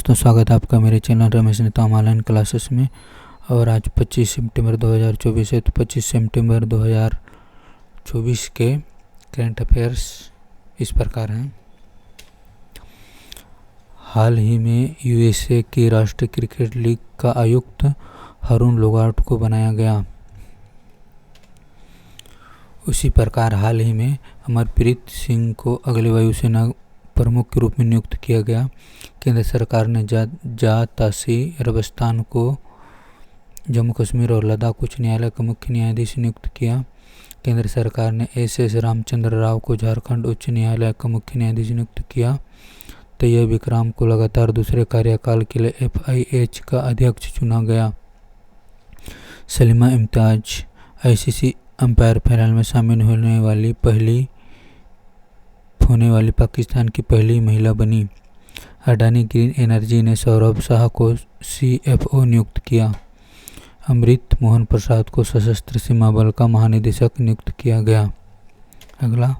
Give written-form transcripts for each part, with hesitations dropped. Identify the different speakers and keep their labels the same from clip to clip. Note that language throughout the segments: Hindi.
Speaker 1: दोस्तों, स्वागत है आपका मेरे channel Ramesh Netam online classes में। और आज 25 सितंबर 2024 है। तो 25 सितंबर 2024 के करंट अफेयर्स इस प्रकार हैं। हाल ही में यूएसए की राष्ट्रीय क्रिकेट लीग का आयुक्त हरुण लोगार्ट को बनाया गया। उसी प्रकार हाल ही में अमरप्रीत सिंह को अगले वायुसेना प्रमुख के रूप में नियुक्त किया गया। केंद्र सरकार ने जातासी अरबस्तान को जम्मू कश्मीर और लद्दाख उच्च न्यायालय का मुख्य न्यायाधीश नियुक्त किया। केंद्र सरकार ने एस रामचंद्र राव को झारखंड उच्च न्यायालय का मुख्य न्यायाधीश नियुक्त किया। तैयब विक्राम को लगातार दूसरे कार्यकाल के लिए FIH का अध्यक्ष चुना गया। Salima Imtiaz ICC umpire panel में शामिल होने वाली पाकिस्तान की पहली महिला बनी। अडानी ग्रीन एनर्जी ने सौरभ शाह को CFO नियुक्त किया। अमृत मोहन प्रसाद को सशस्त्र सीमा बल का महानिदेशक नियुक्त किया गया। अगला,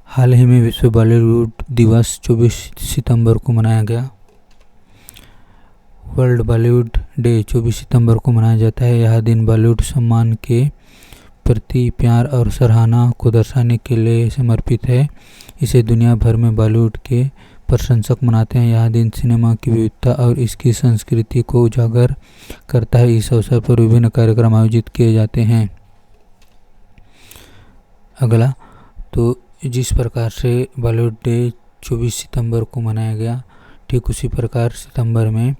Speaker 1: हाल ही में विश्व बॉलीवुड दिवस 24 सितंबर को मनाया गया। वर्ल्ड बॉलीवुड डे 24 सितंबर को मनाया जाता है। यह दिन बॉलीवुड सम्मान के प्रति प्यार और सराहना को दर्शाने के लिए समर्पित है। इसे दुनिया भर में बॉलीवुड के प्रशंसक मनाते हैं। यह दिन सिनेमा की विविधता और इसकी संस्कृति को उजागर करता है। इस अवसर पर विभिन्न कार्यक्रम आयोजित किए जाते हैं। अगला, तो जिस प्रकार से बॉलीवुड डे 24 सितंबर को मनाया गया, ठीक उसी प्रकार सितंबर में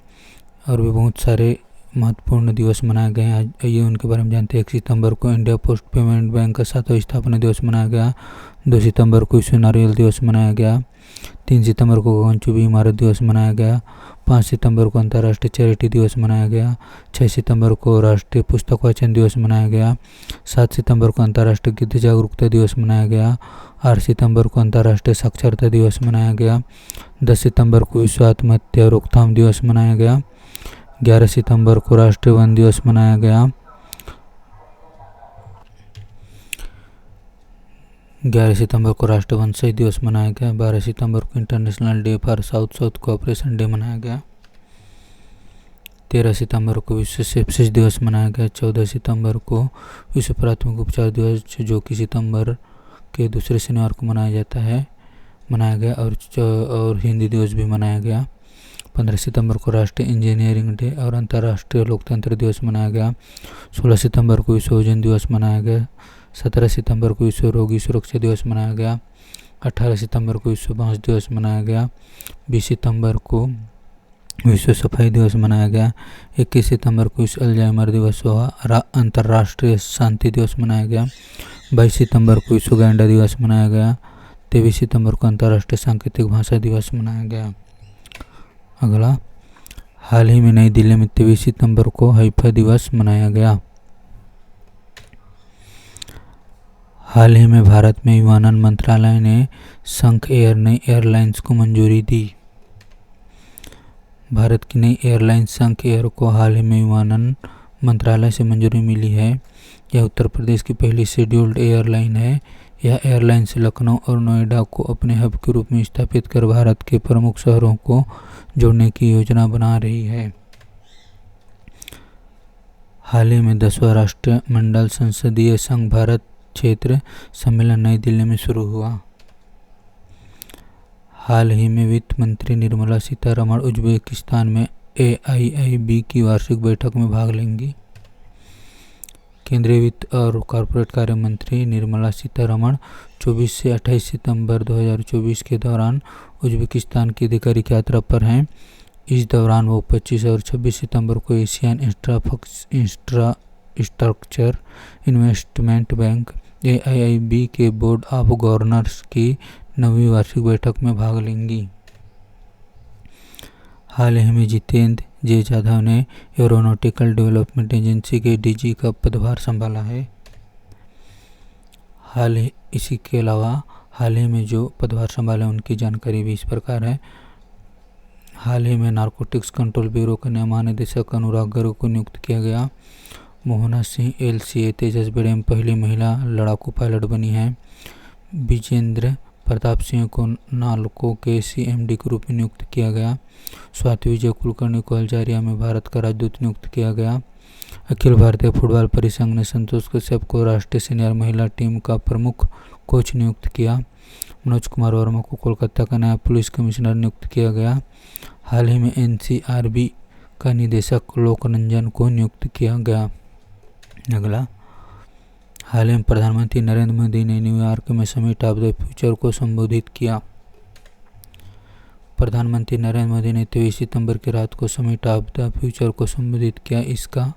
Speaker 1: और भी बहुत सारे महत्वपूर्ण दिवस मनाए गए हैं। आइए उनके बारे में जानते हैं। 1 सितंबर को इंडिया पोस्ट पेमेंट बैंक का 7वां स्थापना दिवस मनाया गया। 2 सितंबर को विश्व नारियल दिवस मनाया गया। 3 सितंबर को गगनचुंबी इमारत दिवस मनाया गया। 5 सितंबर को अंतर्राष्ट्रीय चैरिटी दिवस मनाया गया। 6 सितंबर को राष्ट्रीय पुस्तक वाचन दिवस मनाया गया। 7 सितंबर को अंतर्राष्ट्रीय गिद्ध जागरूकता दिवस मनाया गया। 8 सितंबर को अंतर्राष्ट्रीय साक्षरता दिवस मनाया गया। 10 सितंबर को विश्व आत्महत्या रोकथाम दिवस मनाया गया। 11 सितंबर को राष्ट्रीय वन दिवस मनाया गया। 11 सितंबर को राष्ट्रीय वंशज दिवस मनाया गया। 12 सितंबर को international day for south south cooperation day मनाया गया। 13 सितंबर को विश्व सेप्सिस दिवस मनाया गया। 14 सितंबर को विश्व प्राथमिक उपचार दिवस, जो कि सितंबर के दूसरे शनिवार को मनाया गया और हिंदी दिवस भी मनाया गया। 15 सितंबर को राष्ट्रीय इंजीनियरिंग डे और अंतर्राष्ट्रीय लोकतंत्र दिवस मनाया गया। 16 सितंबर को विश्व ओजोन दिवस मनाया गया। 17 सितंबर को विश्व रोगी सुरक्षा दिवस मनाया गया। 18 सितंबर को विश्व बांस दिवस मनाया गया। 20 सितंबर को विश्व सफाई दिवस मनाया गया। 21 सितंबर को विश्व अल्जाइमर दिवस व अंतर्राष्ट्रीय शांति दिवस मनाया गया। 22 सितंबर को विश्व गैंडा दिवस मनाया गया। 23 सितंबर को अंतर्राष्ट्रीय सांकेतिक भाषा दिवस मनाया गया। अगला, हाल ही में नई दिल्ली में 23 सितंबर को हाइफा दिवस मनाया गया। हाल ही में भारत में विमानन मंत्रालय ने संख एयर नई एयरलाइंस को मंजूरी दी। भारत की नई एयरलाइन संख एयर को हाल ही में विमानन मंत्रालय से मंजूरी मिली है। यह उत्तर प्रदेश की पहली शेड्यूल्ड एयरलाइन है। यह एयरलाइंस लखनऊ और नोएडा को अपने हब के रूप में स्थापित कर भारत के प्रमुख शहरों को जोड़ने की योजना बना रही है। हाल ही में 10वां राष्ट्रमंडल संसदीय संघ भारत क्षेत्र सम्मेलन नई दिल्ली में शुरू हुआ। हाल ही में वित्त मंत्री निर्मला सीतारमण उज्बेकिस्तान में AIIB की वार्षिक बैठक में भाग लेंगी। केंद्रीय वित्त और कॉरपोरेट कार्य मंत्री निर्मला सीतारमण 24 से 28 सितंबर 2024 के दौरान उज्बेकिस्तान की आधिकारिक यात्रा पर हैं। इस दौरान वो 25 और 26 सितंबर को Asian infrastructure investment bank AIIB के बोर्ड ऑफ गवर्नर्स की 9वीं वार्षिक बैठक में भाग लेंगी। हाल ही में जितेंद्र जे जाधव ने एरोनॉटिकल डेवलपमेंट एजेंसी के DG का पदभार संभाला है। इसी के अलावा हाल ही में जो पदभार संभाले उनकी जानकारी भी इस प्रकार है। हाल ही में नारकोटिक्स कंट्रोल ब्यूरो के नए महानिदेशक अनुराग गर्ग को नियुक्त किया गया। मोहना सिंह LCA तेजस बेड़े में पहली महिला लड़ाकू पायलट बनी है। विजेंद्र प्रताप सिंह को नालको के CMD के रूप में नियुक्त किया गया। स्वाति विजय कुलकर्णी को अल्जीरिया में भारत का राजदूत नियुक्त किया गया। अखिल भारतीय फुटबॉल परिसंघ ने संतोष कश्यप को राष्ट्रीय सीनियर महिला टीम का प्रमुख कोच नियुक्त किया। मनोज कुमार वर्मा को कोलकाता का नया पुलिस कमिश्नर नियुक्त किया गया। हाल ही में NCRB का निदेशक लोकरंजन को नियुक्त किया गया। अगला, हाल ही में प्रधानमंत्री नरेंद्र मोदी ने न्यूयॉर्क में समिट ऑफ द फ्यूचर को संबोधित किया। प्रधानमंत्री नरेंद्र मोदी ने 23 सितंबर की रात को समिट ऑफ द फ्यूचर को संबोधित किया। इसका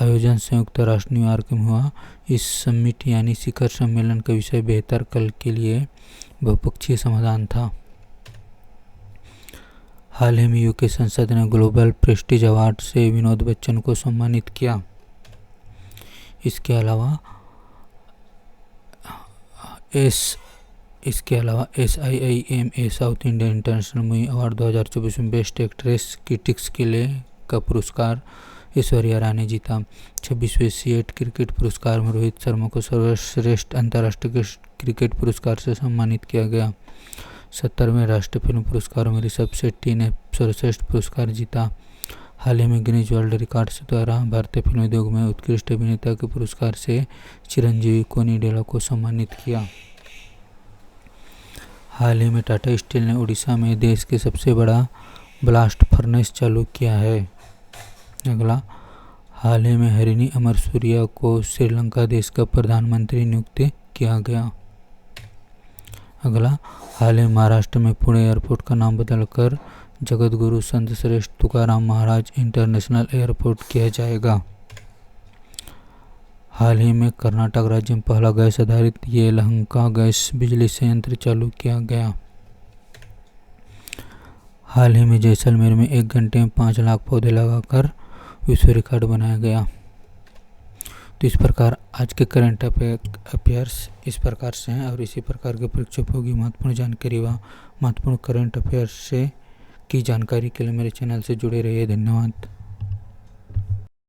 Speaker 1: आयोजन संयुक्त राष्ट्र न्यूयॉर्क में हुआ। इस समिट यानी शिखर सम्मेलन का विषय बेहतर कल के लिए बहुपक्षीय समाधान था। हाल ही में यूके संसद ने ग्लोबल प्रेस्टीज अवार्ड से विनोद बच्चन को सम्मानित किया। इसके अलावा SIIMA south Indian international movie award 2024 में बेस्ट एक्ट्रेस क्रिटिक्स के लिए का पुरस्कार ऐश्वर्या राय ने जीता। 26वें सीएट क्रिकेट पुरस्कार में रोहित शर्मा को सर्वश्रेष्ठ अंतर्राष्ट्रीय क्रिकेट पुरस्कार से सम्मानित किया गया। 70वें राष्ट्रीय फिल्म पुरस्कारों में ऋषभ शेट्टी ने सर्वश्रेष्ठ पुरस्कार जीता। हाल ही में गिनीज वर्ल्ड रिकॉर्ड्स द्वारा भारतीय फिल्म उद्योग में उत्कृष्ट अभिनेता के पुरस्कार से चिरंजीवी कोनिडेला को सम्मानित किया। हाल ही में टाटा स्टील ने उड़ीसा में देश के सबसे बड़ा ब्लास्ट फर्नेस चालू किया है। अगला, हाल ही में हरिनी अमरसूरिया को श्रीलंका देश का प्रधानमंत्री नियुक्त किया गया। अगला, हाल ही महाराष्ट्र में पुणे एयरपोर्ट का नाम बदलकर जगतगुरु संत श्रेष्ठ तुकाराम महाराज इंटरनेशनल एयरपोर्ट किया जाएगा। हाल ही में कर्नाटक राज्य में पहला गैस आधारित येलहंका गैस बिजली संयंत्र चालू किया गया। हाल ही में जैसलमेर में 1 घंटे में 5 लाख पौधे लगाकर विश्व रिकॉर्ड बनाया गया। तो इस प्रकार आज के करंट अफेयर्स इस प्रकार से हैं और इसी प्रकार के परीक्षाओपयोगी महत्वपूर्ण जानकारी व महत्वपूर्ण करंट अफेयर्स से की जानकारी के लिए मेरे चैनल से जुड़े रहिए। धन्यवाद।